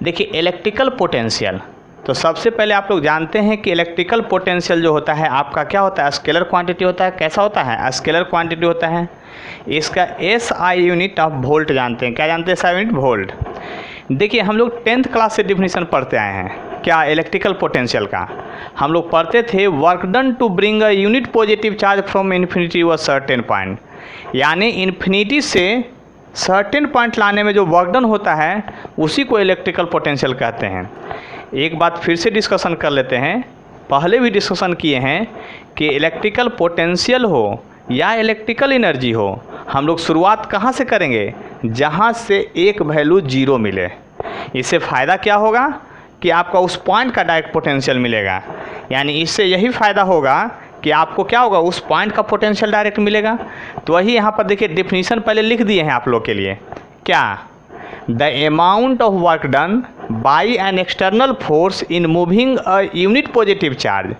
देखिए electrical potential, तो सबसे पहले आप लोग जानते हैं कि इलेक्ट्रिकल पोटेंशियल जो होता है आपका क्या होता है, स्केलर क्वांटिटी होता है। कैसा होता है, स्केलर क्वांटिटी होता है। इसका SI यूनिट ऑफ वोल्ट जानते हैं। क्या जानते हैं, SI यूनिट वोल्ट। देखिए हम लोग 10th क्लास से डिफिनीशन पढ़ते आए हैं क्या, इलेक्ट्रिकल पोटेंशियल का। हम लोग पढ़ते थे work done to bring a unit positive charge from infinity to a certain point, यानी इन्फिनिटी से सर्टेन पॉइंट लाने में जो वर्क डन होता है उसी को इलेक्ट्रिकल पोटेंशियल कहते हैं। एक बात फिर से डिस्कशन कर लेते हैं, पहले भी डिस्कशन किए हैं कि इलेक्ट्रिकल पोटेंशियल हो या इलेक्ट्रिकल एनर्जी हो, हम लोग शुरुआत कहाँ से करेंगे, जहाँ से एक वैल्यू जीरो मिले। इससे फ़ायदा क्या होगा कि आपका उस पॉइंट का डायरेक्ट पोटेंशियल मिलेगा, यानी इससे यही फ़ायदा होगा कि आपको क्या होगा, उस पॉइंट का पोटेंशियल डायरेक्ट मिलेगा। तो वही यहाँ पर देखिए डिफिनीशन पहले लिख दिए हैं आप लोग के लिए, क्या, the amount of work done by an external force in moving a unit positive charge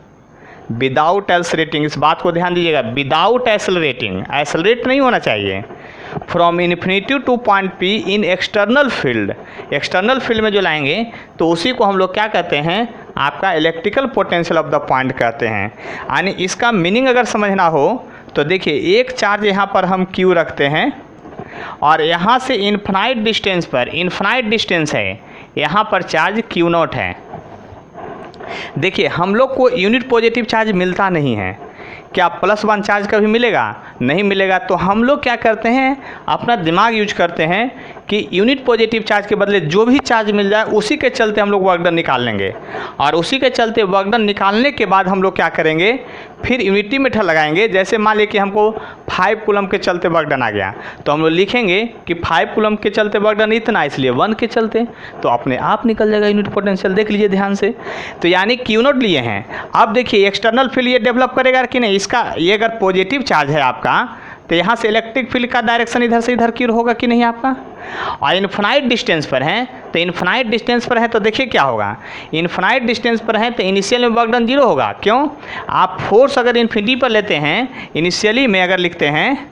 without accelerating. इस बात को ध्यान दीजिएगा, विदाउट एक्सलरेटिंग, एक्सलरेट नहीं होना चाहिए। From infinity two point P in external field, external field में जो लाएंगे तो उसी को हम लोग क्या कहते हैं, आपका electrical potential of the point कहते हैं। यानी इसका मीनिंग अगर समझना हो तो देखिए एक चार्ज यहाँ पर हम Q रखते हैं और यहाँ से इन्फिनाइट डिस्टेंस पर, इन्फिनाइट डिस्टेंस है, यहाँ पर चार्ज Q0 है। देखिए हम लोग को यूनिट पॉजिटिव चार्ज मिलता नहीं है, क्या +1 चार्ज कभी मिलेगा, नहीं मिलेगा। तो हम लोग क्या करते हैं, अपना दिमाग यूज करते हैं कि यूनिट पॉजिटिव चार्ज के बदले जो भी चार्ज मिल जाए उसी के चलते हम लोग वर्क डन निकाल लेंगे, और उसी के चलते वर्क डन निकालने के बाद हम लोग क्या करेंगे, फिर यूनिटी मेथड लगाएंगे। जैसे मान लीजिए कि हमको 5 कूलम के चलते वर्क डन आ गया, तो हम लोग लिखेंगे कि 5 कूलम के चलते वर्क डन इतना, इसलिए 1 के चलते, तो अपने आप निकल जाएगा यूनिट पोटेंशियल। देख लीजिए ध्यान से, तो यानी Q0 लिए हैं। अब देखिए एक्सटर्नल फील्ड ये डेवलप करेगा कि नहीं, इसका ये अगर पॉजिटिव चार्ज है आपका तो यहाँ से इलेक्ट्रिक फील्ड का डायरेक्शन इधर से इधर की होगा कि नहीं आपका। और इन्फिनाइट डिस्टेंस पर है, तो इन्फिनाइट डिस्टेंस पर है तो देखिए क्या होगा, इन्फिनाइट डिस्टेंस पर है तो इनिशियल में वर्क डन जीरो होगा। क्यों, आप फोर्स अगर इन्फिनिटी पर लेते हैं, इनिशियली में अगर लिखते हैं,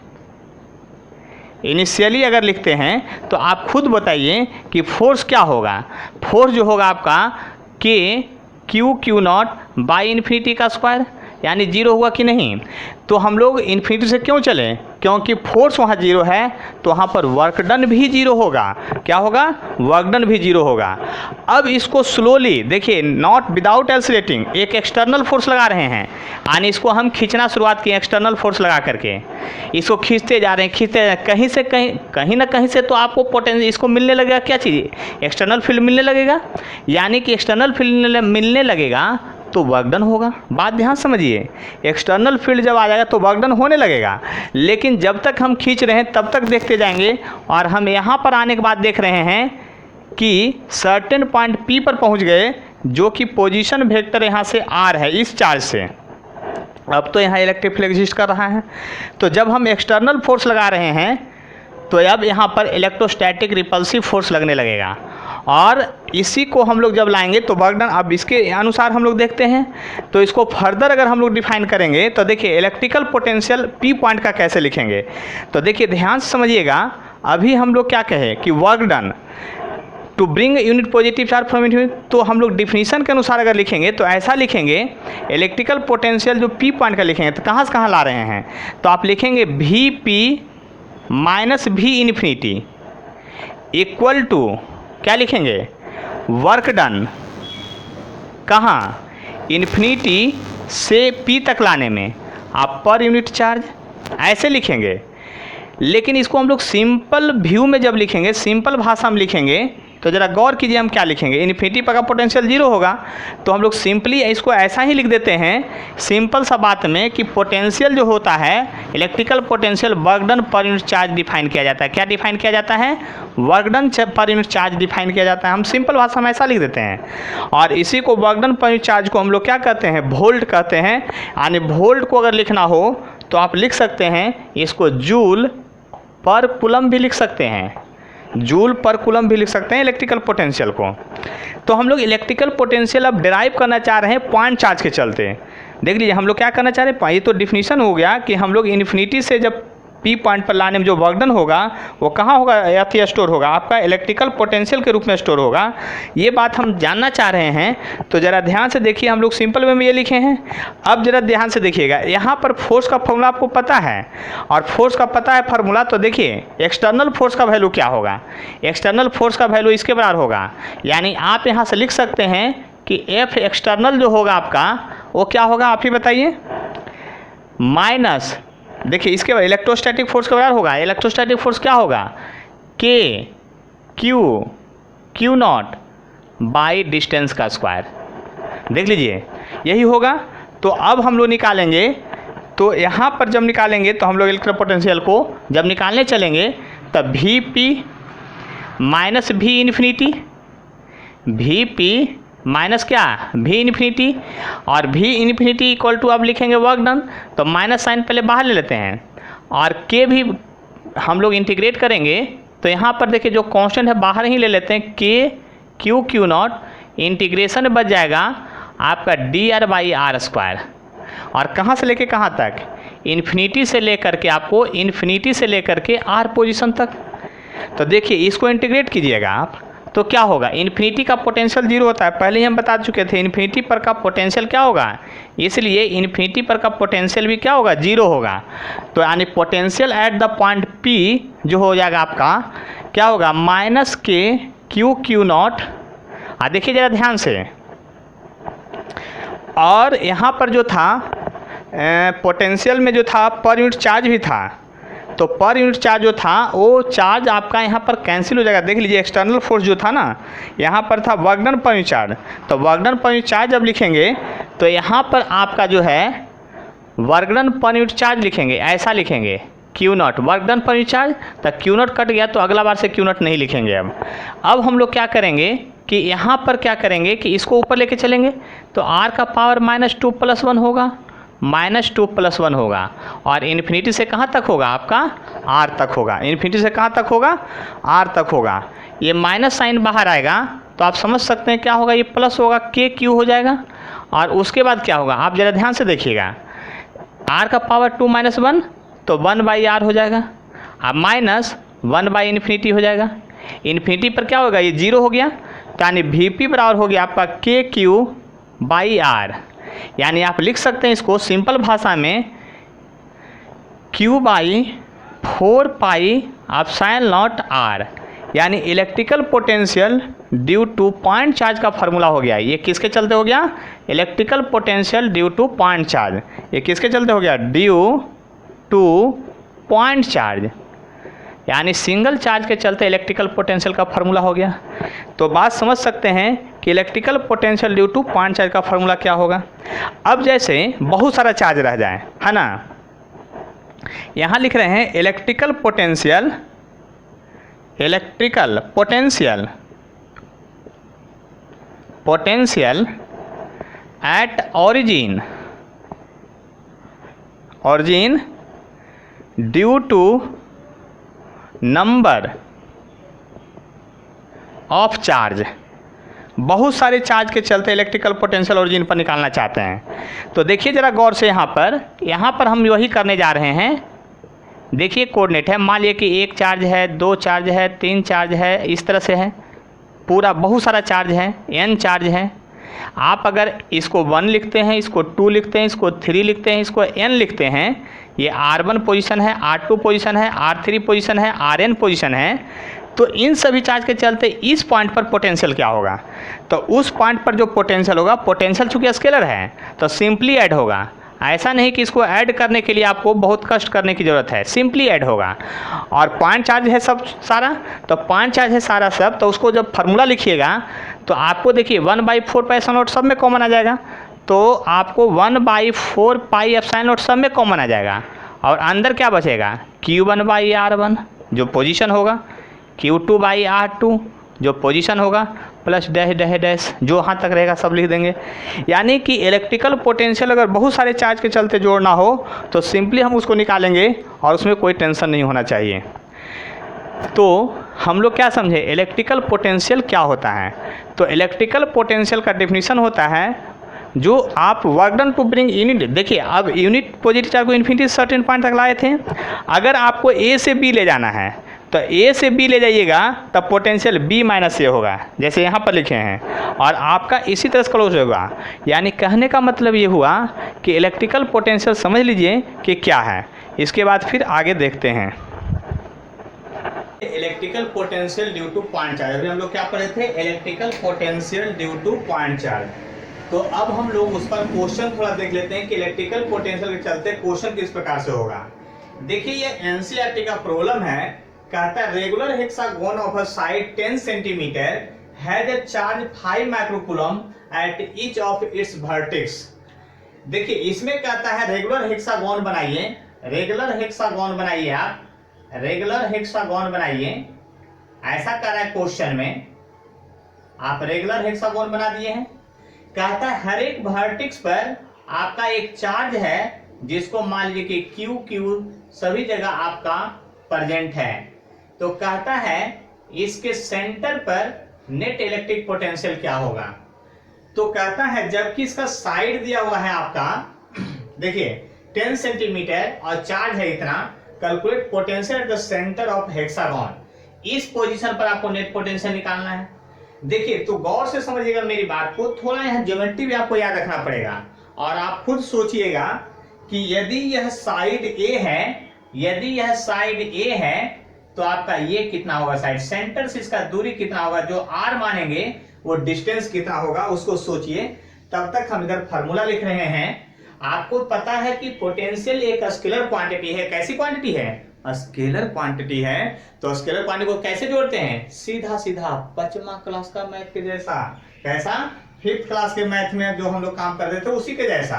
इनिशियली अगर लिखते हैं तो आप खुद बताइए कि फोर्स क्या होगा। फोर्स जो होगा आपका Q0 बाई इन्फिनिटी का स्क्वायर, यानी जीरो हुआ कि नहीं। तो हम लोग इन्फिनिटी से क्यों चलें, क्योंकि फोर्स वहाँ जीरो है तो वहाँ पर वर्क डन भी जीरो होगा। क्या होगा, वर्क डन भी जीरो होगा। अब इसको स्लोली देखिए, नॉट विदाउट एक्सलरेटिंग, एक एक्सटर्नल फोर्स लगा रहे हैं, यानी इसको हम खींचना शुरुआत किए एक्सटर्नल फोर्स लगा करके, इसको खींचते जा रहे हैं, खींचते जा, कहीं से कहीं ना कहीं से तो आपको पोटेंशियल इसको मिलने लगेगा, क्या चीज़, एक्सटर्नल फील्ड मिलने लगेगा। यानी कि एक्सटर्नल फील्ड मिलने लगेगा तो वर्क डन होगा। बात ध्यान समझिए, एक्सटर्नल फील्ड जब आ जाएगा तो वर्क डन होने लगेगा, लेकिन जब तक हम खींच रहे हैं तब तक देखते जाएंगे। और हम यहाँ पर आने के बाद देख रहे हैं कि सर्टेन पॉइंट P पर पहुँच गए, जो कि पोजीशन वेक्टर यहाँ से R है इस चार्ज से। अब तो यहाँ इलेक्ट्रिक फील्ड एग्जिस्ट कर रहा है, तो जब हम एक्सटर्नल फोर्स लगा रहे हैं तो अब यहाँ पर इलेक्ट्रोस्टैटिक रिपल्सिव फोर्स लगने लगेगा, और इसी को हम लोग जब लाएंगे तो वर्क डन। अब इसके अनुसार हम लोग देखते हैं, तो इसको फर्दर अगर हम लोग डिफाइन करेंगे तो देखिए इलेक्ट्रिकल पोटेंशियल P पॉइंट का कैसे लिखेंगे। तो देखिए ध्यान से समझिएगा, अभी हम लोग क्या कहें कि work done to bring unit positive charge from infinity, तो हम लोग डिफिनीशन के अनुसार अगर लिखेंगे तो ऐसा लिखेंगे, इलेक्ट्रिकल पोटेंशियल जो P पॉइंट का लिखेंगे तो कहाँ से कहाँ ला रहे हैं, तो आप लिखेंगे VP minus V infinity equal to, क्या लिखेंगे, वर्क डन कहाँ, इन्फिनिटी से P तक लाने में आप पर यूनिट चार्ज, ऐसे लिखेंगे। लेकिन इसको हम लोग सिंपल व्यू में जब लिखेंगे, सिंपल भाषा में लिखेंगे, तो ज़रा गौर कीजिए हम क्या लिखेंगे। इन्फिनिटी पर का पोटेंशियल जीरो होगा, तो हम लोग सिंपली इसको ऐसा ही लिख देते हैं सिंपल सा बात में कि पोटेंशियल जो होता है, electrical potential work done per unit charge define किया जाता है। क्या डिफाइन किया जाता है, work done per unit charge define किया जाता है। हम सिंपल भाषा में ऐसा लिख देते हैं, और इसी को work done per unit charge को हम लोग क्या कहते हैं, वोल्ट कहते हैं। यानी वोल्ट को अगर लिखना हो तो आप लिख सकते हैं इसको जूल पर कूलम भी लिख सकते हैं, जूल पर कूलम भी लिख सकते हैं इलेक्ट्रिकल पोटेंशियल को। तो हम लोग इलेक्ट्रिकल पोटेंशियल अब डिराइव करना चाह रहे हैं पॉइंट चार्ज के चलते। देख लीजिए हम लोग क्या करना चाह रहे हैं, ये तो डिफिनीशन हो गया कि हम लोग इन्फिनिटी से जब पी पॉइंट पर लाने में जो वर्क डन होगा वो कहाँ होगा या फिर स्टोर होगा, आपका इलेक्ट्रिकल पोटेंशियल के रूप में स्टोर होगा। ये बात हम जानना चाह रहे हैं। तो ज़रा ध्यान से देखिए, हम लोग सिंपल वे में ये लिखे हैं। अब ज़रा ध्यान से देखिएगा, यहाँ पर फोर्स का फॉर्मूला आपको पता है और फोर्स का पता है फार्मूला। तो देखिए एक्सटर्नल फोर्स का वैल्यू क्या होगा, एक्सटर्नल फोर्स का वैल्यू इसके बराबर होगा। यानी आप यहाँ से लिख सकते हैं कि एफ एक्सटर्नल जो होगा आपका वो क्या होगा, आप ही बताइए, माइनस, देखिए इसके बाद इलेक्ट्रोस्टैटिक फोर्स के बराबर होगा। इलेक्ट्रोस्टैटिक फोर्स क्या होगा, के क्यू नॉट बाई डिस्टेंस का स्क्वायर। देख लीजिए यही होगा। तो अब हम लोग निकालेंगे, तो यहाँ पर जब निकालेंगे तो हम लोग इलेक्ट्रिकल पोटेंशियल को जब निकालने चलेंगे तब V P minus we infinity, V P minus क्या, वी इन्फिनिटी, और वी इन्फिनिटी इक्वल टू अब लिखेंगे वर्क डन। तो माइनस साइन पहले बाहर ले लेते हैं और के भी हम लोग इंटीग्रेट करेंगे। तो यहाँ पर देखिए जो कांस्टेंट है बाहर ही ले लेते हैं, के क्यू नॉट, इंटीग्रेशन बच जाएगा आपका D R by R square. और कहाँ से लेके कहाँ तक, इन्फिनिटी से लेकर के आपको इन्फिनिटी से लेकर के आर पोजीशन तक। तो देखिए इसको इंटीग्रेट कीजिएगा आप, तो क्या होगा, इन्फिनिटी का पोटेंशियल जीरो होता है, पहले ही हम बता चुके थे। इन्फिनिटी पर का पोटेंशियल क्या होगा, इसलिए इन्फिनिटी पर का पोटेंशियल भी क्या होगा, जीरो होगा। तो यानी potential at the point P जो हो जाएगा आपका क्या होगा, माइनस के क्यू नॉट। देखिए ज़रा ध्यान से, और यहाँ पर जो था पोटेंशियल में जो था पर यूनिट चार्ज भी था। तो पर यूनिट चार्ज जो था वो चार्ज आपका यहाँ पर कैंसिल हो जाएगा। देख लीजिए एक्सटर्नल फोर्स जो था ना, यहाँ पर था work done per unit charge. तो work done per unit charge जब लिखेंगे तो यहाँ पर आपका जो है work done per unit charge लिखेंगे, ऐसा लिखेंगे Q not work done per unit charge. तो क्यू नॉट कट गया तो अगला बार से क्यू नॉट नहीं लिखेंगे। अब हम लोग क्या करेंगे कि यहाँ पर क्या करेंगे कि इसको ऊपर लेके चलेंगे। तो आर का पावर -2 + 1 होगा, -2 + 1 होगा, और इन्फिनिटी से कहाँ तक होगा आपका, आर तक होगा। इन्फिनिटी से कहाँ तक होगा, आर तक होगा। ये माइनस साइन बाहर आएगा तो आप समझ सकते हैं क्या होगा, ये प्लस होगा, के क्यू हो जाएगा। और उसके बाद क्या होगा, आप ज़रा ध्यान से देखिएगा, आर का पावर 2 - 1 तो 1/r हो जाएगा, अब माइनस 1/इन्फिनिटी हो जाएगा। इन्फिनिटी पर क्या होगा, ये जीरो हो गया। तो यानी वी पी बराबर हो गया आपका के क्यू बाई आर। यानी आप लिख सकते हैं इसको सिंपल भाषा में Q/4πε0r। यानी electrical potential due two point charge का फार्मूला हो गया। ये किसके चलते हो गया, electrical potential due two point charge. ये किसके चलते हो गया, ड्यू टू पॉइंट चार्ज, यानी सिंगल चार्ज के चलते इलेक्ट्रिकल पोटेंशियल का फार्मूला हो गया। तो बात समझ सकते हैं कि electrical potential due two point charge का फार्मूला क्या होगा। अब जैसे बहुत सारा चार्ज रह जाए, है ना, यहाँ लिख रहे हैं electrical potential at origin due to number of charge. बहुत सारे चार्ज के चलते इलेक्ट्रिकल पोटेंशियल ओरिजिन पर निकालना चाहते हैं। तो देखिए ज़रा गौर से, यहाँ पर हम वही करने जा रहे हैं। देखिए कोऑर्डिनेट है, मान लीजिए कि 1 चार्ज है, 2 चार्ज है, 3 चार्ज है, इस तरह से है, पूरा बहुत सारा चार्ज है, n चार्ज है। आप अगर इसको 1 लिखते हैं, इसको 2 लिखते हैं, इसको 3 लिखते हैं, इसको n लिखते हैं, ये R1 पोजीशन है, R2 पोजीशन है, R3 पोजीशन है, Rn पोजीशन है। तो इन सभी चार्ज के चलते इस पॉइंट पर पोटेंशियल क्या होगा, तो उस पॉइंट पर जो पोटेंशियल होगा, पोटेंशियल चूँकि स्केलर है तो सिंपली ऐड होगा। ऐसा नहीं कि इसको ऐड करने के लिए आपको बहुत कष्ट करने की ज़रूरत है, सिंपली ऐड होगा। और पॉइंट चार्ज है सब सारा, तो पॉइंट चार्ज है सारा सब, तो उसको जब फार्मूला लिखिएगा तो आपको देखिए 1/4πε0 सब में कॉमन आ जाएगा। तो आपको 1/4πε0 सब में कॉमन आ जाएगा, और अंदर क्या बचेगा, Q1/R1 जो पोजीशन होगा, Q2/R2 जो पोजीशन होगा, प्लस डैश डैश डैश जो वहाँ तक रहेगा सब लिख देंगे। यानी कि इलेक्ट्रिकल पोटेंशियल अगर बहुत सारे चार्ज के चलते जोड़ना हो तो सिंपली हम उसको निकालेंगे और उसमें कोई टेंशन नहीं होना चाहिए। तो हम लोग क्या समझे, इलेक्ट्रिकल पोटेंशियल क्या होता है। तो इलेक्ट्रिकल पोटेंशियल का डेफिनीशन होता है जो आप work done to bring unit, देखिए अब यूनिट पॉजिटिव चार्ज को इन्फिनिटी सर्टेन पॉइंट तक लाए थे, अगर आपको ए से बी ले जाना है तो ए से बी ले जाइएगा तब पोटेंशियल बी माइनस ए होगा, जैसे यहाँ पर लिखे हैं, और आपका इसी तरह से क्लोज होगा। यानी कहने का मतलब ये हुआ कि इलेक्ट्रिकल पोटेंशियल समझ लीजिए कि क्या है। इसके बाद फिर आगे देखते हैं electrical potential due two point charge. अभी हम लोग क्या पढ़े थे, electrical potential due two point charge. तो अब हम लोग उस पर क्वेश्चन थोड़ा देख लेते हैं कि इलेक्ट्रिकल पोटेंशियल के चलते क्वेश्चन किस प्रकार से होगा। देखिए ये एनसीईआरटी का प्रॉब्लम है, कहता है regular hexagon of a side 10 centimetre has a charge 5 microcoulomb at each of its vertex. देखिए इसमें कहता है रेगुलर हेक्सागोन बनाइए, रेगुलर हेक्सागोन बनाइए, आप रेगुलर हेक्सागोन बनाइए, ऐसा कर रहा है क्वेश्चन में, आप रेगुलर हेक्सागोन बना दिए हैं। कहता है हर एक वर्टेक्स पर आपका एक चार्ज है जिसको मान लीजिए कि क्यू क्यू सभी जगह आपका प्रेजेंट है। तो कहता है इसके सेंटर पर नेट इलेक्ट्रिक पोटेंशियल क्या होगा। तो कहता है जबकि इसका साइड दिया हुआ है आपका, देखिए 10 सेंटीमीटर और चार्ज है इतना, calculate potential at the centre of hexagon. इस पोजीशन पर आपको नेट पोटेंशियल निकालना है। देखिए तो गौर से समझिएगा मेरी बात को, थोड़ा यहाँ ज्योमेट्री भी आपको याद रखना पड़ेगा, और आप खुद सोचिएगा कि यदि यह साइड ए है, यदि यह साइड ए है तो आपका ये कितना होगा, साइड सेंटर से इसका दूरी कितना होगा, जो आर मानेंगे वो डिस्टेंस कितना होगा उसको सोचिए। तब तक हम इधर फार्मूला लिख रहे हैं। आपको पता है कि पोटेंशियल एक स्केलर क्वांटिटी है। कैसी क्वांटिटी है, स्केलर क्वांटिटी है। तो स्केलर क्वांटिटी को कैसे जोड़ते हैं, सीधा सीधा 5वीं क्लास का मैथ के जैसा। कैसा, 5th क्लास के मैथ में जो हम लोग काम कर रहे थे उसी के जैसा।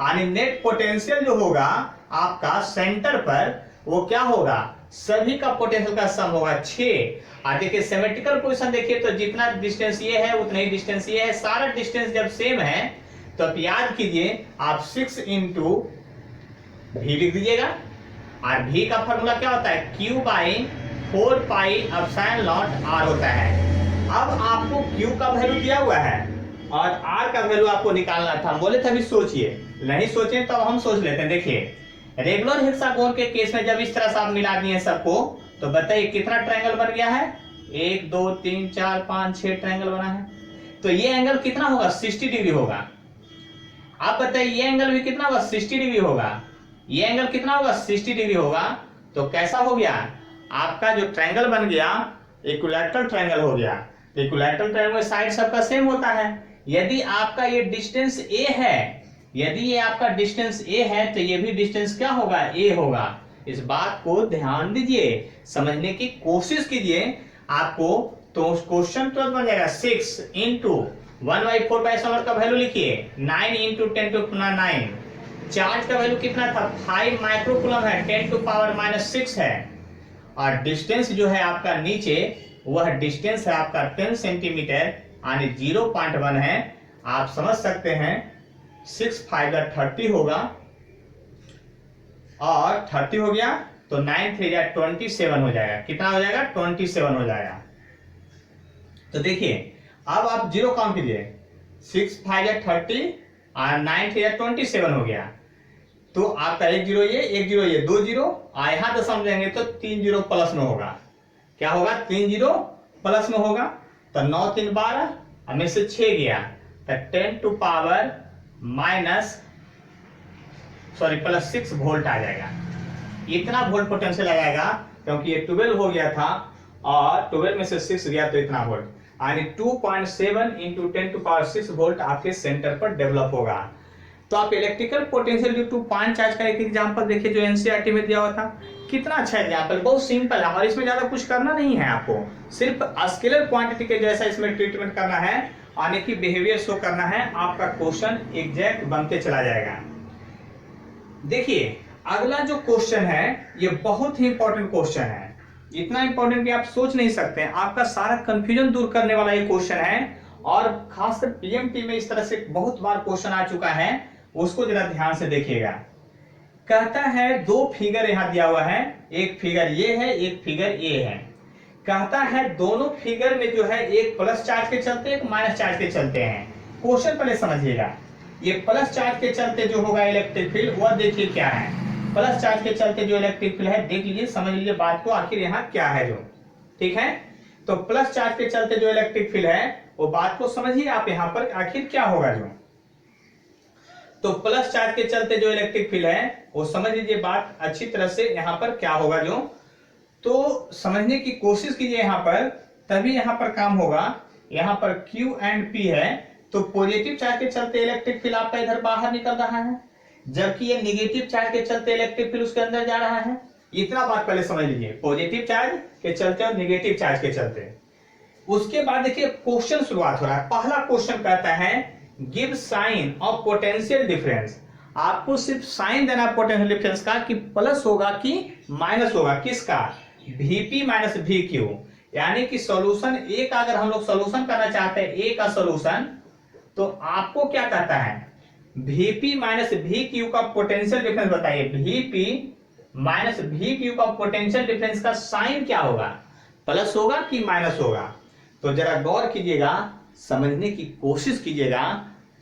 यानी नेट पोटेंशियल जो होगा आपका सेंटर पर वो क्या होगा, सभी का पोटेंशियल का सम होगा 6। और देखिए सिमेट्रिकल पोजीशन देखिए तो जितना डिस्टेंस ये है उतना ही डिस्टेंस ये है, सारा डिस्टेंस जब सेम है तो आप याद कीजिए आप 6 इंटू भी लिख दीजिएगा, और भी का फॉर्मूला क्या होता है, Q by 4 pi epsilon not R होता है। अब आपको Q का वैल्यू दिया हुआ है और R का वैल्यू आपको निकालना था। बोले थे अभी सोचिए, नहीं सोचे तो हम सोच लेते हैं। देखिए रेगुलर हेक्सागोन के केस में जब इस तरह से आप मिला दिए सबको तो बताइए कितना ट्रायंगल बन गया है, 1 2 3 4 5 6 ट्रायंगल बना है। तो ये एंगल कितना होगा, 60 डिग्री होगा। आप बताइए ये एंगल भी कितना होगा, 60 डिग्री होगा। ये एंगल कितना होगा, 60 डिग्री होगा। तो कैसा हो गया, आपका जो ट्रायंगल बन गया इक्विलैटरल ट्रायंगल हो गया। तो इक्विलैटरल ट्रायंगल में साइड सबका सेम होता है। यदि आपका ये डिस्टेंस ए है, यदि ये आपका डिस्टेंस ए है तो ये भी डिस्टेंस क्या होगा, ए होगा। इस बात को ध्यान दीजिए, समझने की कोशिश कीजिए। आपको तो क्वेश्चन तुरंत बन जाएगा 6 इंटू 1/4 पाई समर का वैल्यू लिखिए, 9 इंटू 10 टू 9। चार्ज का वैल्यू कितना था, 5 माइक्रोकूलम है, 10 टू पावर -6 है। और डिस्टेंस जो है आपका नीचे वह डिस्टेंस है आपका 10 सेंटीमीटर यानी 0.1 है। आप समझ सकते हैं 6 5 30 होगा, और 30 हो गया तो 9 3 27 हो जाएगा। कितना हो जाएगा, 27 हो जाएगा। तो देखिए अब आप जीरो काउंट कीजिए, 6 5 30 और 9 3 27 हो गया। तो आपका 1 0 ये 1 0 ये 2 0, यहाँ तो समझेंगे तो 3 0 प्लस में होगा। क्या होगा, 3 0 प्लस में होगा। तो 9 3 12 हमें से 6 गया तो 10 टू पावर +6 वोल्ट आ जाएगा। इतना वोल्ट पोटेंशियल आ जाएगा क्योंकि ये 12 हो गया था और 12 में से 6 गया तो इतना वोल्ट, यानी 2.7 इंटू 10 टू पावर 6 वोल्ट आपके सेंटर पर डेवलप होगा। तो आप electrical potential due two point charge का एक एग्जांपल देखिए जो एनसीईआरटी में दिया हुआ था। कितना अच्छा एग्जांपल, बहुत सिंपल है और इसमें ज्यादा कुछ करना नहीं है। आपको सिर्फ स्केलर क्वांटिटी के जैसा इसमें ट्रीटमेंट करना है, आने की बिहेवियर शो करना है, आपका क्वेश्चन एग्जैक्ट बनते चला जाएगा। देखिए अगला जो क्वेश्चन है ये बहुत ही इंपॉर्टेंट क्वेश्चन है, इतना इंपॉर्टेंट कि आप सोच नहीं सकते हैं। आपका सारा कंफ्यूजन दूर करने वाला ये क्वेश्चन है, और खासकर पीएमटी में इस तरह से बहुत बार क्वेश्चन आ चुका है, उसको जरा ध्यान से देखिएगा। कहता है 2 फिगर यहां दिया हुआ है, एक फिगर ये है, एक फिगर ये है। कहता है दोनों फिगर में जो है एक प्लस चार्ज के चलते एक माइनस चार्ज के चलते हैं। क्वेश्चन पहले समझिएगा। ये प्लस चार्ज के चलते जो होगा इलेक्ट्रिक फील्ड वह देखिए क्या है, प्लस चार्ज के चलते जो इलेक्ट्रिक फील्ड है, देख लीजिए समझ लीजिए बात को आखिर यहाँ क्या है जो, ठीक है। तो प्लस चार्ज के चलते जो इलेक्ट्रिक फील्ड है वो बात को समझिए आप यहाँ पर आखिर क्या होगा जो। तो प्लस चार्ज के चलते जो इलेक्ट्रिक फील्ड है वो समझ लीजिए बात अच्छी तरह से यहाँ पर क्या होगा जो, तो समझने की कोशिश कीजिए यहाँ पर, तभी यहाँ पर काम होगा। यहाँ पर Q एंड P है, तो पॉजिटिव चार्ज के चलते इलेक्ट्रिक फील्ड आपका इधर बाहर निकल रहा है, जबकि ये निगेटिव चार्ज के चलते इलेक्ट्रिक फील्ड उसके अंदर जा रहा है। इतना बात पहले समझ लीजिए, पॉजिटिव चार्ज के चलते और निगेटिव चार्ज के चलते। उसके बाद देखिए क्वेश्चन शुरुआत हो रहा है। पहला क्वेश्चन कहता है give sign of potential difference. आपको सिर्फ साइन देना पोटेंशियल डिफरेंस का कि प्लस होगा कि माइनस होगा, किसका, Vp माइनस Vq। यानी कि सॉल्यूशन ए का अगर हम लोग सॉल्यूशन करना चाहते हैं, ए का सॉल्यूशन, तो आपको क्या कहता है, Vp माइनस Vq का पोटेंशियल डिफरेंस बताइए। Vp माइनस Vq का पोटेंशियल डिफरेंस का साइन क्या होगा, प्लस होगा कि माइनस होगा। तो जरा गौर कीजिएगा, समझने की कोशिश कीजिएगा,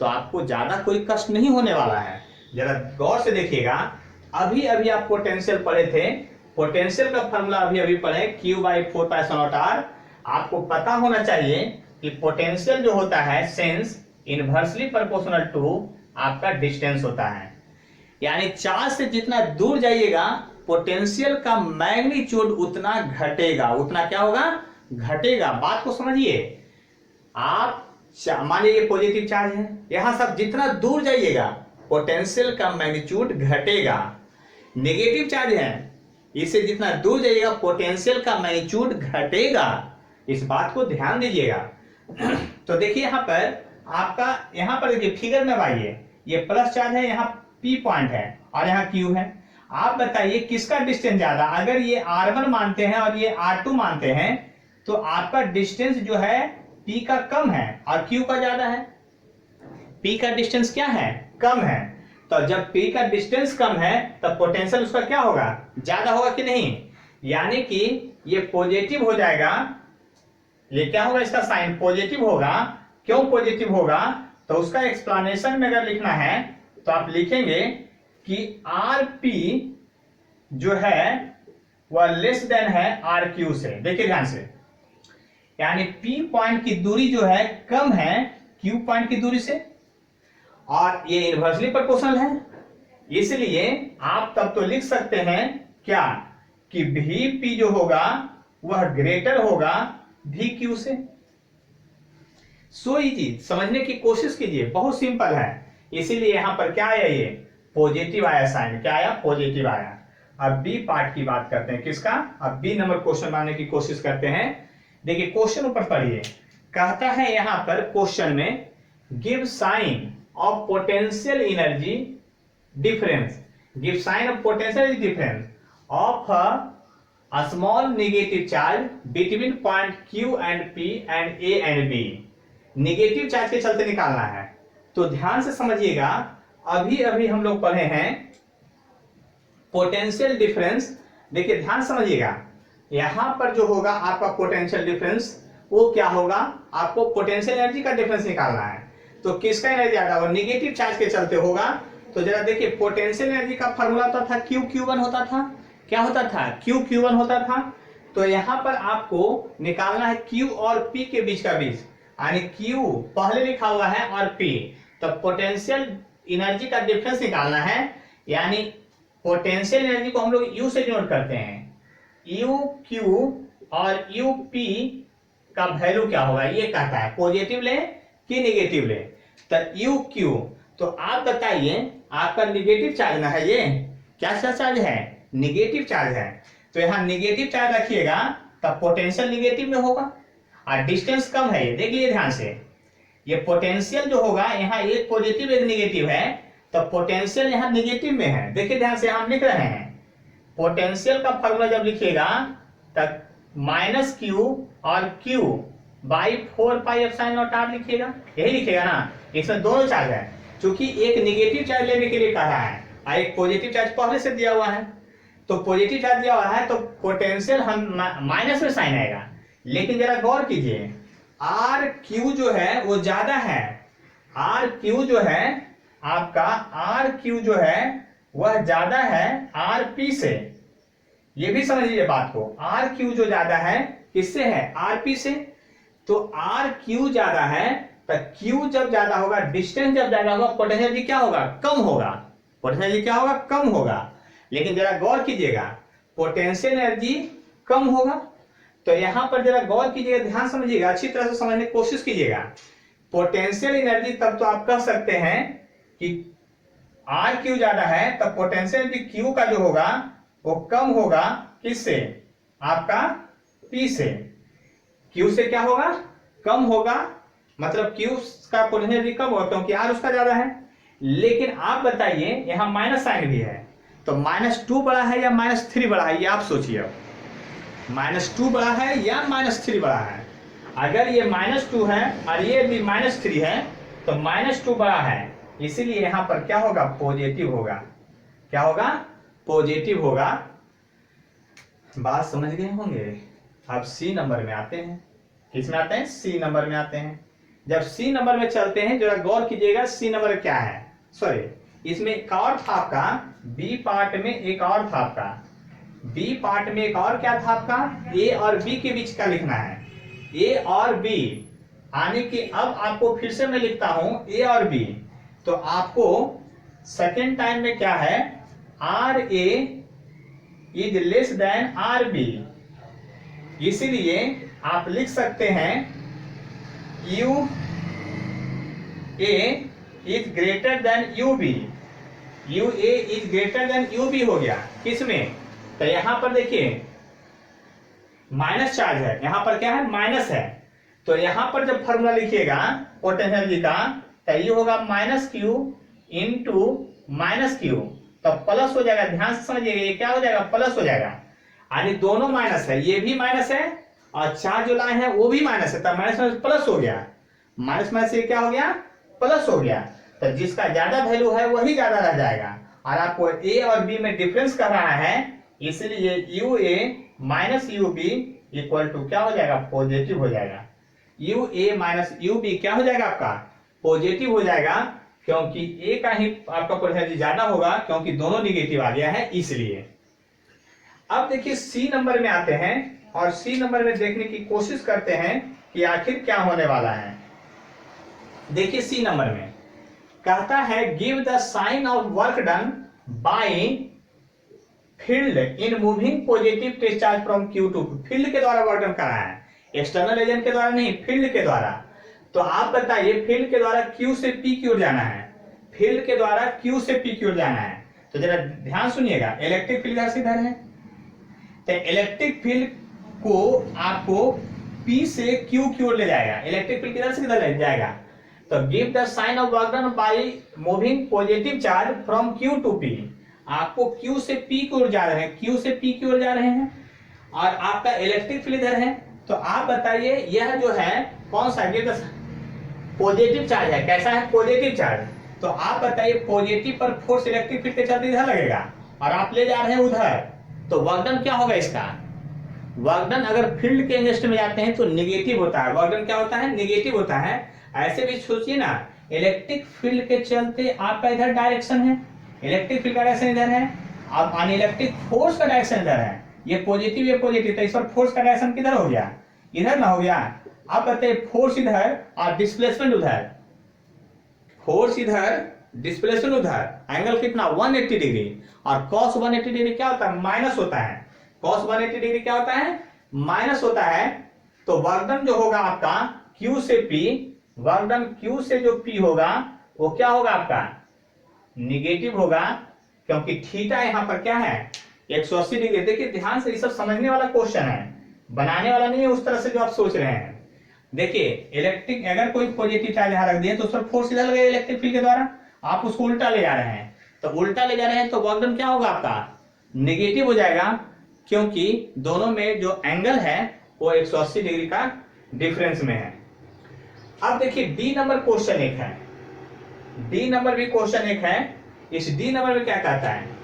तो आपको ज्यादा कोई कष्ट नहीं होने वाला है। जरा गौर से देखिएगा, अभी अभी आप पोटेंशियल पढ़े थे, पोटेंशियल का फॉर्मूला अभी अभी पढ़े Q/4πr। आपको पता होना चाहिए कि पोटेंशियल जो होता है सेंस इनवर्सली प्रोपोर्शनल टू आपका डिस्टेंस होता है। यानी चार्ज से जितना दूर जाइएगा पोटेंशियल का मैग्नीट्यूड उतना घटेगा, उतना क्या होगा, घटेगा। बात को समझिए आप, मान लीजिए पॉजिटिव चार्ज है, यहां सब जितना दूर जाइएगा पोटेंशियल का मैग्नीट्यूड घटेगा। नेगेटिव चार्ज है, इससे जितना दूर जाइएगा पोटेंशियल का मैग्नीट्यूड घटेगा। इस बात को ध्यान दीजिएगा। तो देखिए यहाँ पर आपका, यहाँ पर देखिए फिगर में आइए, ये प्लस चार्ज है, यहाँ P पॉइंट है और यहाँ Q है। आप बताइए किसका डिस्टेंस ज्यादा, अगर ये R1 मानते हैं और ये R2 मानते हैं, तो आपका डिस्टेंस जो है P का कम है और Q का ज्यादा है। P का डिस्टेंस क्या है, कम है। तो जब P का डिस्टेंस कम है तब पोटेंशियल उसका क्या होगा, ज्यादा होगा कि नहीं। यानी कि ये पॉजिटिव हो जाएगा, ये क्या होगा, इसका साइन पॉजिटिव होगा। क्यों पॉजिटिव होगा, तो उसका एक्सप्लेनेशन में अगर लिखना है तो आप लिखेंगे कि Rp जो है वह लेस देन है Rq से। देखिए ध्यान से, यानी P पॉइंट की दूरी जो है कम है Q पॉइंट की दूरी से, और ये इनवर्सली प्रोपोर्शनल है। इसलिए आप तब तो लिख सकते हैं क्या, कि Vp जो होगा वह ग्रेटर होगा Vq से। सो इजी, समझने की कोशिश कीजिए, बहुत सिंपल है। इसीलिए यहां पर क्या आया, ये पॉजिटिव आया, साइन क्या आया, पॉजिटिव आया। अब बी पार्ट की बात करते हैं, किसका, अब बी नंबर क्वेश्चन बनाने की कोशिश करते हैं। देखिए क्वेश्चन ऊपर पढ़िए, कहता है यहां पर क्वेश्चन में give sign of potential energy difference, give sign of potential difference of a small negative charge between point Q and P and A and B। Negative charge के चलते निकालना है। तो ध्यान से समझिएगा, अभी अभी हम लोग पढ़े हैं पोटेंशियल डिफरेंस। देखिए ध्यान समझिएगा, यहां पर जो होगा आपका पोटेंशियल डिफरेंस वो क्या होगा, आपको पोटेंशियल एनर्जी का डिफरेंस निकालना है। तो किसका एनर्जी ज्यादा होगा, निगेटिव चार्ज के चलते होगा। तो जरा देखिए पोटेंशियल एनर्जी का फॉर्मूला होता था Q/Q1 होता था, क्या होता था, Q/Q1 होता था। तो यहां पर आपको निकालना है Q और P के बीच का बीच, यानी Q पहले लिखा हुआ है और P, तो पोटेंशियल एनर्जी का डिफरेंस निकालना है। यानी पोटेंशियल एनर्जी को हम लोग U से डिनोट करते हैं, UQ और UP का वैल्यू क्या होगा, ये कहता है पॉजिटिव ले कि नेगेटिव ले। तो UQ, तो आप बताइए आपका नेगेटिव चार्ज ना है, ये क्या चार्ज है, नेगेटिव चार्ज है। तो यहाँ नेगेटिव चार्ज रखिएगा तब पोटेंशियल नेगेटिव में होगा, और डिस्टेंस कम है, ये देख लीजिए ध्यान से। ये पोटेंशियल जो होगा यहाँ एक पॉजिटिव एक नेगेटिव है, तो पोटेंशियल यहाँ नेगेटिव में है। देखिए ध्यान से हम लिख रहे हैं, पोटेंशियल का फॉर्मूला जब लिखिएगा तब -Q और Q/4πε0r लिखिएगा, यही लिखिएगा ना। इसमें दोनों चार्ज है, क्योंकि एक नेगेटिव चार्ज लेने के लिए कहा है और एक पॉजिटिव चार्ज पहले से दिया हुआ है। तो पॉजिटिव चार्ज दिया हुआ है तो पोटेंशियल हम माइनस में साइन आएगा। लेकिन जरा गौर कीजिए, RQ जो है वो ज्यादा है, RQ जो है आपका आर क्यू जो है वह ज्यादा है आर पी से। ये भी समझिए बात को, आर क्यू जो ज्यादा है किससे है, आर पी से। तो आर क्यू ज्यादा है तो क्यू जब ज्यादा होगा, डिस्टेंस जब ज्यादा होगा, पोटेंशियल एनर्जी क्या होगा, कम होगा। पोटेंशियल एनर्जी क्या होगा, कम होगा। लेकिन जरा गौर कीजिएगा, पोटेंशियल एनर्जी कम होगा। तो यहां पर जरा गौर कीजिएगा, ध्यान समझिएगा, अच्छी तरह से समझने की कोशिश कीजिएगा। पोटेंशियल एनर्जी तब तो आप कह सकते हैं कि आर क्यू ज्यादा है तब पोटेंशियल एनर्जी क्यू का जो होगा वो कम होगा, किससे, आपका पी से। क्यू से क्या होगा, कम होगा, मतलब क्यू का पोटेंशियल एनर्जी कम होगा क्योंकि आर उसका ज्यादा है। लेकिन आप बताइए यहां माइनस साइन भी है, तो -2 बड़ा है या -3 बड़ा है, ये आप सोचिए। -2 बड़ा है या -3 बड़ा है। अगर ये -2 है और ये भी -3 है तो -2 बड़ा है, इसीलिए यहां पर क्या होगा, पॉजिटिव होगा। क्या होगा, पॉजिटिव होगा। बात समझ गए होंगे। अब सी नंबर में आते हैं। किस में आते हैं, सी नंबर में आते हैं। जब सी नंबर में चलते हैं जरा गौर कीजिएगा, सी नंबर क्या है, सॉरी इसमें एक और था आपका, बी पार्ट में एक और था आपका, बी पार्ट में एक और क्या था आपका, ए और बी के बीच का लिखना है। ए और बी आने के, अब आपको फिर से मैं लिखता हूं ए और बी, तो आपको सेकेंड टाइम में क्या है, R A is less than R B. इसीलिए आप लिख सकते हैं U A is greater than U B. U A is greater than U B हो गया। किसमें, तो यहां पर देखिए माइनस चार्ज है, यहां पर क्या है, माइनस है। तो यहां पर जब फॉर्मूला लिखिएगा पोटेंशियल एनर्जी का, तो ये होगा -q इंटू -q, तो प्लस हो जाएगा। ध्यान से समझिएगा, ये क्या हो जाएगा, प्लस हो जाएगा। यानी दोनों माइनस है, ये भी माइनस है और चार्ज जो लाए हैं वो भी माइनस है, तब माइनस माइनस प्लस हो गया। माइनस माइनस से क्या हो गया, प्लस हो गया। तो जिसका ज्यादा वैल्यू है वही ज्यादा रह जाएगा। और आपको ए और बी में डिफरेंस कर रहा है, इसलिए U A minus U B equal to क्या हो जाएगा, पॉजिटिव हो जाएगा। U A minus U B क्या हो जाएगा, आपका पॉजिटिव हो जाएगा, क्योंकि ए का ही आपका पोटेंशियल ज्यादा होगा, क्योंकि दोनों निगेटिव आ गया है इसलिए। अब देखिए सी नंबर में आते हैं और सी नंबर में देखने की कोशिश करते हैं कि आखिर क्या होने वाला है। देखिए सी नंबर में कहता है give the sign of work done by field in moving positive test charge from Q to. Field के द्वारा वर्क डन करा है, एक्सटर्नल एजेंट के द्वारा नहीं, फील्ड के द्वारा। तो आप बताइए फील्ड के द्वारा क्यू से पी की ओर जाना है, फील्ड के द्वारा क्यू से पी की ओर जाना है। तो जरा ध्यान सुनिएगा, इलेक्ट्रिक फील्ड इधर से इधर है, तो इलेक्ट्रिक फील्ड को आपको पी से क्यू की ओर ले जाएगा। इलेक्ट्रिक फील्ड किधर से किधर ले जाएगा, तो give the sign of work done by moving positive charge from Q to P. आपको क्यू से पी की ओर जा रहे हैं, क्यू से पी की ओर जा रहे हैं और आपका इलेक्ट्रिक फील्ड इधर है। तो आप बताइए यह जो है कौन सा, गिव द पॉजिटिव चार्ज है, कैसा है, पॉजिटिव चार्ज। तो आप बताइए पॉजिटिव पर फोर्स इलेक्ट्रिक फील्ड के चलते इधर लगेगा और आप ले जा रहे हैं उधर, तो वर्क डन क्या होगा इसका, वर्क डन अगर फील्ड के अगेंस्ट में जाते हैं तो नेगेटिव होता है। वर्क डन क्या होता है, नेगेटिव होता है। ऐसे भी सोचिए ना, इलेक्ट्रिक फील्ड के चलते आपका इधर डायरेक्शन है, इलेक्ट्रिक फील्ड का डायरेक्शन इधर है, अब अनइलेक्ट्रिक फोर्स का डायरेक्शन इधर है, ये पॉजिटिव, तो इस पर फोर्स का डायरेक्शन किधर हो गया, इधर ना हो गया। अब बताइए फोर्स इधर और डिस्प्लेसमेंट उधर, फोर्स इधर डिस्प्लेसमेंट उधर, एंगल कितना 180 डिग्री, और cos 180 डिग्री क्या होता है, माइनस होता है। cos 180 डिग्री क्या होता है, माइनस होता है। तो वर्क डन जो होगा आपका Q से P, वर्क डन Q से जो P होगा वो क्या होगा आपका, निगेटिव होगा, क्योंकि थीटा यहाँ पर क्या है 180 डिग्री। देखिए ध्यान से, ये सब समझने वाला क्वेश्चन है, बनाने वाला नहीं है उस तरह से जो आप सोच रहे हैं। देखिए इलेक्ट्रिक, अगर कोई पॉजिटिव चार्ज यहाँ रख दिए तो उस पर फोर्स इधर लगेगा इलेक्ट्रिक फील्ड के द्वारा, आप उसको उल्टा ले जा रहे हैं, तो उल्टा ले जा रहे हैं तो वर्क डन क्या होगा आपका, नेगेटिव हो जाएगा, क्योंकि दोनों में जो एंगल है वो 180 डिग्री का डिफरेंस में है। अब देखिए डी नंबर क्वेश्चन एक है, डी नंबर भी क्वेश्चन एक है। इस डी नंबर में क्या कहता है,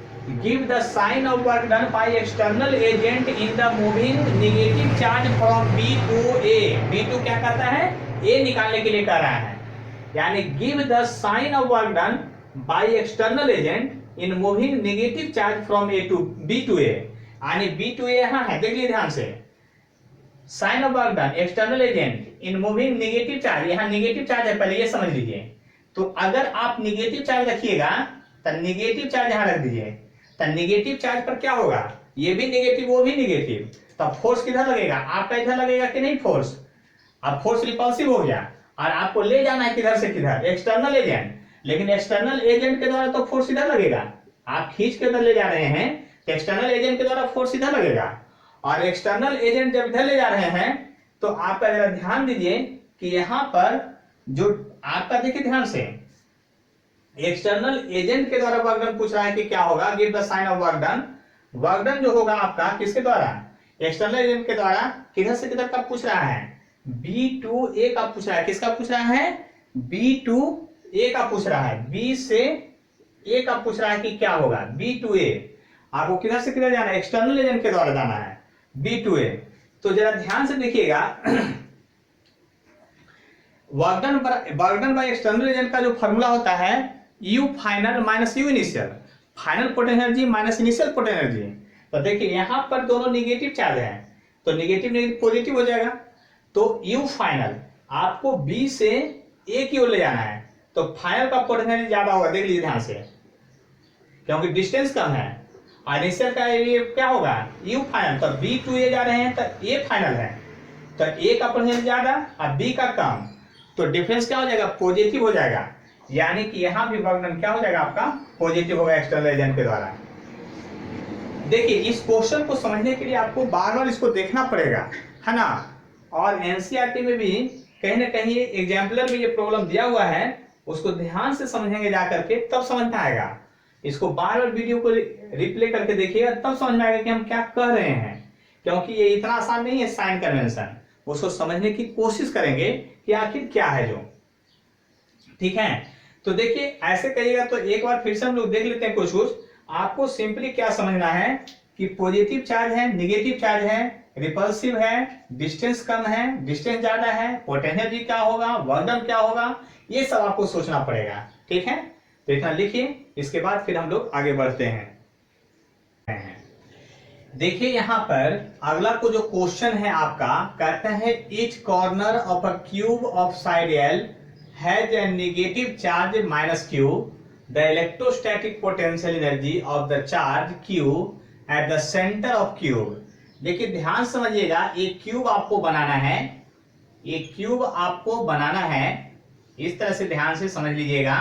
give the sign of work done by external agent in the moving negative charge from B to A. B to क्या कहता है, ए निकालने के लिए कह रहा है, यानी give the sign of work done by external agent in moving negative charge from A to B to A, यानी बी टू ए यहाँ है, देखिए ध्यान से, sign of work done external agent in moving negative charge, यहाँ negative charge है, पहले ये समझ लीजिए। तो अगर आप नेगेटिव चार्ज रखिएगा तो नेगेटिव चार्ज यहाँ रख दीजिए, तो नेगेटिव चार्ज पर क्या होगा, ये भी नेगेटिव वो भी नेगेटिव, तब फोर्स किधर लगेगा, आपका इधर लगेगा कि नहीं फोर्स, अब फोर्स रिपल्सिव हो गया और आपको ले जाना है किधर से किधर, एक्सटर्नल एजेंट, लेकिन एक्सटर्नल एजेंट के द्वारा तो फोर्स इधर लगेगा, आप खींच के इधर ले जा रहे हैं तो एक्सटर्नल एजेंट के द्वारा फोर्स इधर लगेगा, और एक्सटर्नल एजेंट जब इधर ले जा रहे हैं तो आपका जरा ध्यान दीजिए कि यहां पर जो आपका, देखिए ध्यान से, एक्सटर्नल एजेंट के द्वारा वर्क डन पूछ रहा है कि क्या होगा, give the sign of work done. Work done जो होगा आपका किसके द्वारा, एक्सटर्नल एजेंट के द्वारा, किधर से किधर का पूछ रहा है, B2A का पूछ रहा है, किसका पूछ रहा है, B2A का पूछ रहा है, B से A का पूछ रहा है कि क्या होगा, B2A, आपको किधर से किधर जाना है, एक्सटर्नल एजेंट के द्वारा जाना है, B2A। तो जरा ध्यान से देखिएगा, work done by external agent का जो फॉर्मूला होता है U final minus U initial, final potential energy minus initial potential energy. तो देखिए यहां पर दोनों नेगेटिव चार्ज है, तो नेगेटिव नेगेटिव पॉजिटिव हो जाएगा, तो U फाइनल आपको B से A की ओर ले जाना है, तो फाइनल का पोटेंशियल एनर्जी ज्यादा होगा, देख लीजिए ध्यान से, क्योंकि डिस्टेंस कम है, और इनिशियल का ये क्या होगा, U फाइनल, तो B टू A जा रहे हैं तो A फाइनल है, तो A का पोटेंशियल ज्यादा और B का कम, तो डिफरेंस क्या हो जाएगा, पॉजिटिव हो जाएगा, यानी कि यहां भी वर्क डन क्या हो जाएगा आपका, पॉजिटिव होगा एक्सटर्नल एजेंट के द्वारा। देखिए इस क्वेश्चन को समझने के लिए आपको बार बार इसको देखना पड़ेगा, है ना, और एनसीईआरटी में भी कहीं ना कहीं एग्जाम्पलर में ये प्रॉब्लम दिया हुआ है, उसको ध्यान से समझेंगे जाकर के तब समझ में आएगा, इसको बार बार वीडियो को रिप्ले करके देखिएगा तब समझ में आएगा कि हम क्या कह रहे हैं, क्योंकि ये इतना आसान नहीं है साइन कन्वेंशन, उसको समझने की कोशिश करेंगे कि आखिर क्या है जो, ठीक है। तो देखिए ऐसे कहिएगा तो एक बार फिर से हम लोग देख लेते हैं कुछ, आपको सिंपली क्या समझना है कि पॉजिटिव चार्ज है, नेगेटिव चार्ज है, रिपल्सिव है, डिस्टेंस कम है, डिस्टेंस ज्यादा है, पोटेंशियल क्या होगा, वर्क डन क्या होगा, ये सब आपको सोचना पड़ेगा, ठीक है। तो इतना लिखिए, इसके बाद फिर हम लोग आगे बढ़ते हैं। देखिए यहां पर अगला को जो क्वेश्चन है आपका, कहते हैं each corner of a cube of side L has a negative charge -Q, the electrostatic potential energy of the charge Q at the centre of cube. देखिए ध्यान समझिएगा, एक क्यूब आपको बनाना है, एक क्यूब आपको बनाना है, इस तरह से ध्यान से समझ लीजिएगा,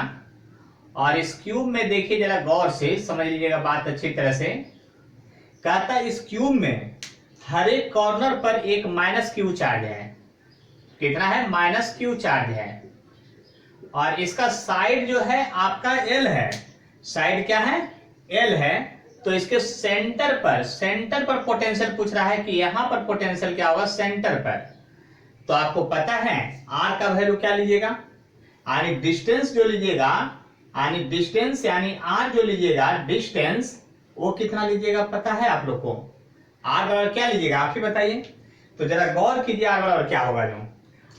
और इस क्यूब में देखिए जरा गौर से समझ लीजिएगा बात अच्छी तरह से। कहता है इस क्यूब में हर एक कॉर्नर पर एक -Q चार्ज है, कितना है, -Q चार्ज है, और इसका साइड जो है आपका L है, साइड क्या है, L है, तो इसके सेंटर पर पोटेंशियल पूछ रहा है कि यहां पर पोटेंशियल क्या होगा, सेंटर पर। तो आपको पता है R का वैल्यू क्या लीजिएगा, यानी डिस्टेंस जो लीजिएगा, यानी डिस्टेंस यानी R जो लीजिएगा डिस्टेंस, वो कितना लीजिएगा पता है आप लोग को, R बराबर क्या लीजिएगा आप ही बताइए। तो जरा गौर कीजिए R बराबर क्या होगा, जो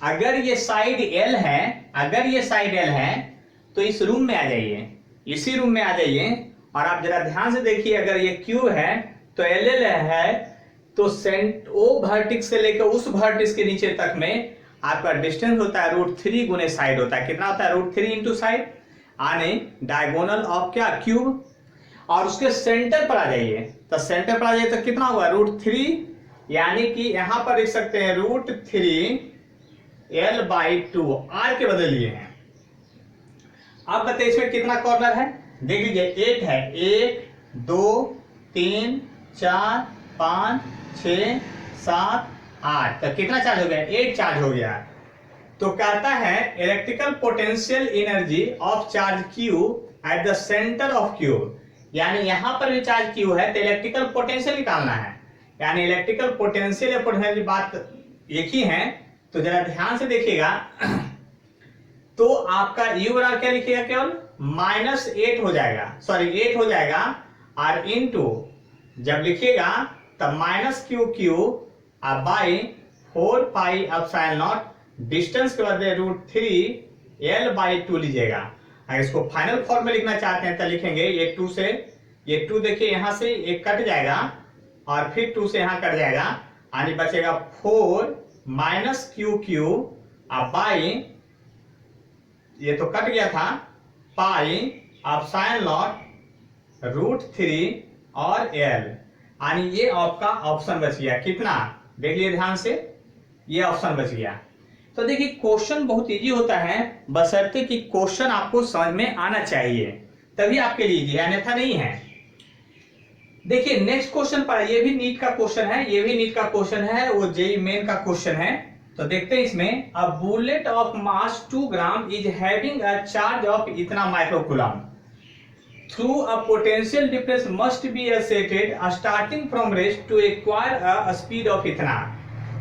अगर ये साइड L है, अगर ये साइड L है तो इस रूम में आ जाइए, इसी रूम में आ जाइए, और आप जरा ध्यान से देखिए, अगर ये Q है तो LL है, तो O वर्टिक्स से लेकर उस वर्टिक्स के नीचे तक में आपका डिस्टेंस होता है √3 गुने साइड होता है, कितना होता है, √3 इंटू साइड, आने डायगोनल ऑफ क्या, क्यूब, और उसके सेंटर पर आ जाइए, तो सेंटर पर आ जाइए तो कितना होगा, √3, यानी कि यहां पर लिख सकते हैं √3 L/2, R के बदल लिए हैं। अब बताइए इसमें कितना कॉर्नर है, देख लीजिए 8 है, 1 2 3 4 5 6 7 8, तो कितना चार्ज हो गया, 8 चार्ज हो गया। तो कहता है electrical potential energy of charge Q at the centre of cube, यानी यहां पर भी चार्ज Q है तो इलेक्ट्रिकल पोटेंशियल निकालना है, यानी इलेक्ट्रिकल पोटेंशियल या पोटेंशियल की बात एक ही है। तो जरा ध्यान से देखिएगा, तो आपका U बराबर क्या लिखिएगा, केवल -8 हो जाएगा, सॉरी 8 हो जाएगा, और इनटू जब लिखिएगा तब -QQ by 4 pi epsilon not, distance के बदले √3 L/2 लीजिएगा, अगर इसको फाइनल फॉर्म में लिखना चाहते हैं तो लिखेंगे ये 2 से, ये 2 देखिए यहाँ से एक कट जाएगा और फिर 2 से यहाँ कट जाएगा, यानी बचेगा 4 माइनस क्यू क्यू अब बाई, ये तो कट गया था, पाई अब साइन लॉट √3 और एल, यानी ये आपका ऑप्शन बच गया। कितना देख लिए ध्यान से, ये ऑप्शन बच गया। तो देखिए क्वेश्चन बहुत इजी होता है, बशर्ते कि क्वेश्चन आपको समझ में आना चाहिए, तभी आपके लिए इजी है, अन्यथा नहीं है। देखिए नेक्स्ट क्वेश्चन पर, ये भी नीट का क्वेश्चन है, ये भी नीट का क्वेश्चन है, वो जेईई मेन का क्वेश्चन है। तो देखते हैं इसमें, a bullet of mass 2 gram is having a charge of इतना microcoulomb through a potential difference must be asserted starting from rest to acquire a speed of इतना।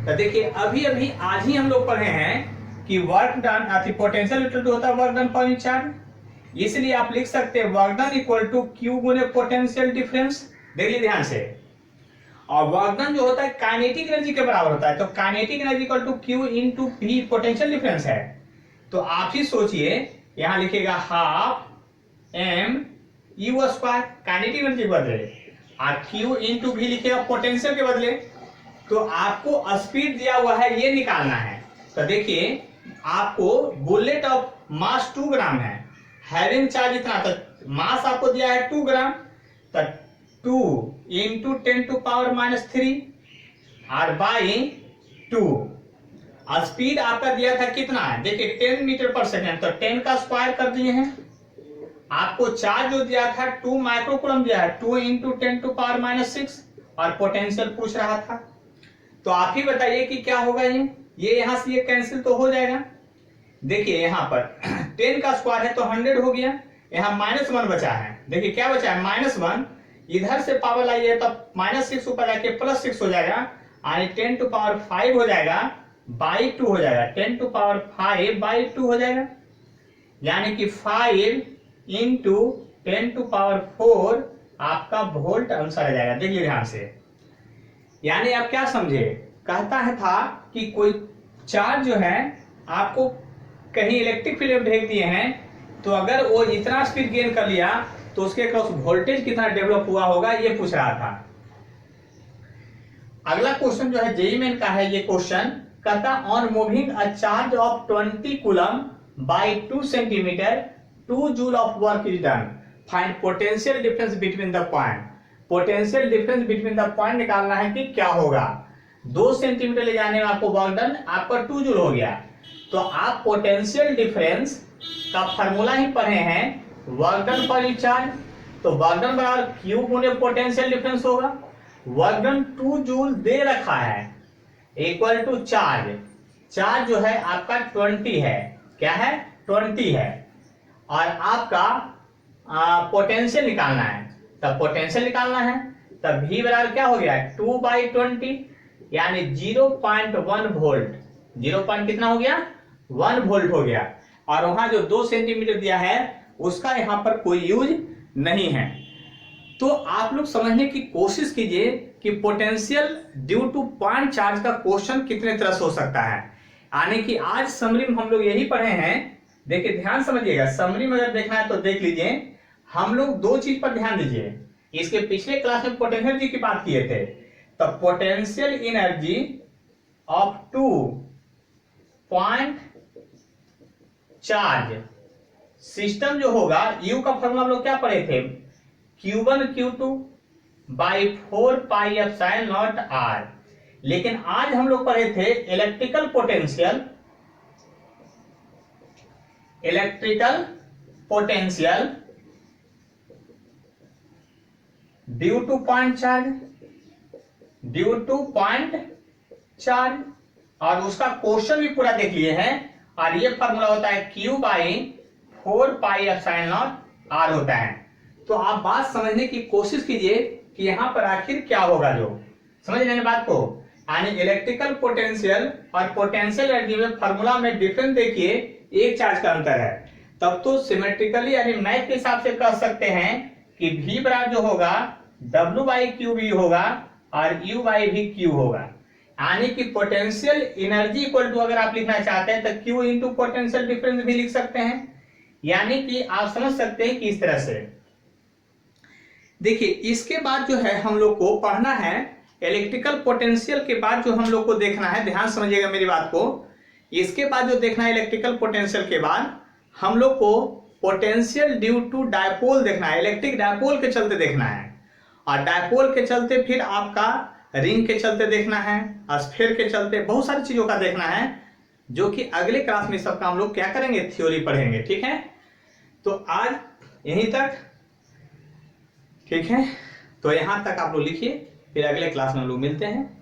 तो देखिए अभी अभी आज ही हम लोग पढ़े हैं कि work done potential equal to होता है work done per unit charge, इसलिए आप लिख सकते हैं work done equal to Q गुने पोटेंशियल डिफरेंस। देखिए ध्यान से, और वर्क डन जो होता है काइनेटिक एनर्जी के बराबर होता है, तो kinetic energy equal to Q into V potential difference है। तो आप ही सोचिए, यहां लिखेगा half M U square kinetic energy के बदले, और क्यू इनटू वी लिखेगा पोटेंशियल के बदले। तो आपको स्पीड दिया हुआ है, ये निकालना है। तो देखिए आपको बुलेट ऑफ मास 2 ग्राम है, हैविंग चार्ज इतना, तो मास आपको दिया है 2 ग्राम, तो 2 इंटू 10⁻³ और बाई 2। स्पीड आपका दिया था कितना है, देखिए 10 मीटर पर सेकेंड, तो 10 का स्क्वायर कर दिए हैं। आपको चार्ज जो दिया था 2 माइक्रोकूलम दिया है, 2 इंटू 10⁻⁶, और पोटेंशियल पूछ रहा था। तो आप ही बताइए कि क्या होगा, ये यहां से ये कैंसिल तो हो जाएगा। देखिए यहां पर 10 का स्क्वायर है तो 100 हो गया, यहां -1 बचा है। देखिए क्या बचा है, -1, इधर से पावर लाइए तो -6 ऊपर जाके +6 हो जाएगा, यानी 10⁵ हो जाएगा, बाई 2 हो जाएगा, 10⁵ बाई 2 हो जाएगा, यानी कि 5 इंटू 10⁴ आपका वोल्ट आंसर आ जाएगा। देखिए ध्यान से, यानी आप क्या समझे, कहता है था कि कोई चार्ज जो है आपको कहीं इलेक्ट्रिक फील्ड भेज दिए हैं, तो अगर वो इतना स्पीड गेन कर लिया तो उसके क्रॉस वोल्टेज कितना डेवलप हुआ होगा, ये पूछ रहा था। अगला क्वेश्चन जो है जेईई मेन का है, ये क्वेश्चन कहता on moving a charge of 20 coulomb by 2 centimetre 2 joule of work is done, find potential difference between the point. Potential difference between the point निकालना है कि क्या होगा। 2 सेंटीमीटर ले जाने में आपको वर्क डन आपका 2 जूल हो गया, तो आप पोटेंशियल डिफरेंस का फॉर्मूला ही पढ़े हैं, work done per unit charge, तो वर्क डन बराबर क्यू गुने पोटेंशियल डिफरेंस होगा। वर्क डन 2 जूल दे रखा है, इक्वल टू चार्ज, चार्ज जो है आपका 20 है, क्या है 20 है, और आपका पोटेंशियल निकालना है। तब पोटेंशियल निकालना है, तब V बराबर क्या हो गया 2/20, यानी 0.1 वोल्ट, 0. कितना हो गया 1 वोल्ट हो गया, और वहां जो 2 सेंटीमीटर दिया है उसका यहां पर कोई यूज नहीं है। तो आप लोग समझने की कोशिश कीजिए कि potential due two point charge का क्वेश्चन कितने तरह से हो सकता है, यानी कि आज समरी में हम लोग यही पढ़े हैं। देखिए ध्यान समझिएगा, समरी में अगर देखना है तो देख लीजिए, हम लोग 2 चीज पर ध्यान दीजिए। इसके पिछले क्लास में पोटेंशियल एनर्जी की बात किए थे, तो potential energy of 2 point charge system जो होगा, यू का फॉर्मूला हम लोग क्या पढ़े थे, Q1 Q2 बाई 4πε0 R। लेकिन आज हम लोग पढ़े थे electrical potential due two point charge, और उसका क्वेश्चन भी पूरा देख लिए हैं, और ये फॉर्मूला होता है Q बाई 4πε0 R होता है। तो आप बात समझने की कोशिश कीजिए कि यहां पर आखिर क्या होगा, जो समझ लेंगे बात को, यानी इलेक्ट्रिकल पोटेंशियल और पोटेंशियल एनर्जी में फॉर्मूला में डिफरेंस देखिए, एक चार्ज का अंतर है, तब तो सिमेट्रिकली यानी मैथ के हिसाब से कह सकते हैं कि V बराबर जो होगा W/QV होगा और U/VQ होगा, यानी कि पोटेंशियल एनर्जी इक्वल टू, अगर आप लिखना चाहते हैं तो Q इंटू पोटेंशियल डिफरेंस भी लिख सकते हैं, यानी कि आप समझ सकते हैं कि इस तरह से देखिए। इसके बाद जो है हम लोग को पढ़ना है इलेक्ट्रिकल पोटेंशियल के बाद जो हम लोग को देखना है, ध्यान समझिएगा मेरी बात को। इसके बाद जो देखना है इलेक्ट्रिकल पोटेंशियल के बाद हम लोग को पोटेंशियल ड्यू टू डायपोल देखना है, इलेक्ट्रिक डायपोल के चलते देखना है। और डायपोल के चलते फिर आपका रिंग के चलते देखना है, स्फीयर के चलते, बहुत सारी चीजों का देखना है, जो कि अगले क्लास में सबका हम लोग क्या करेंगे, थ्योरी पढ़ेंगे। ठीक है, तो आज यहीं तक। ठीक है, तो यहां तक आप लोग लिखिए, फिर अगले क्लास में हम लोग मिलते हैं।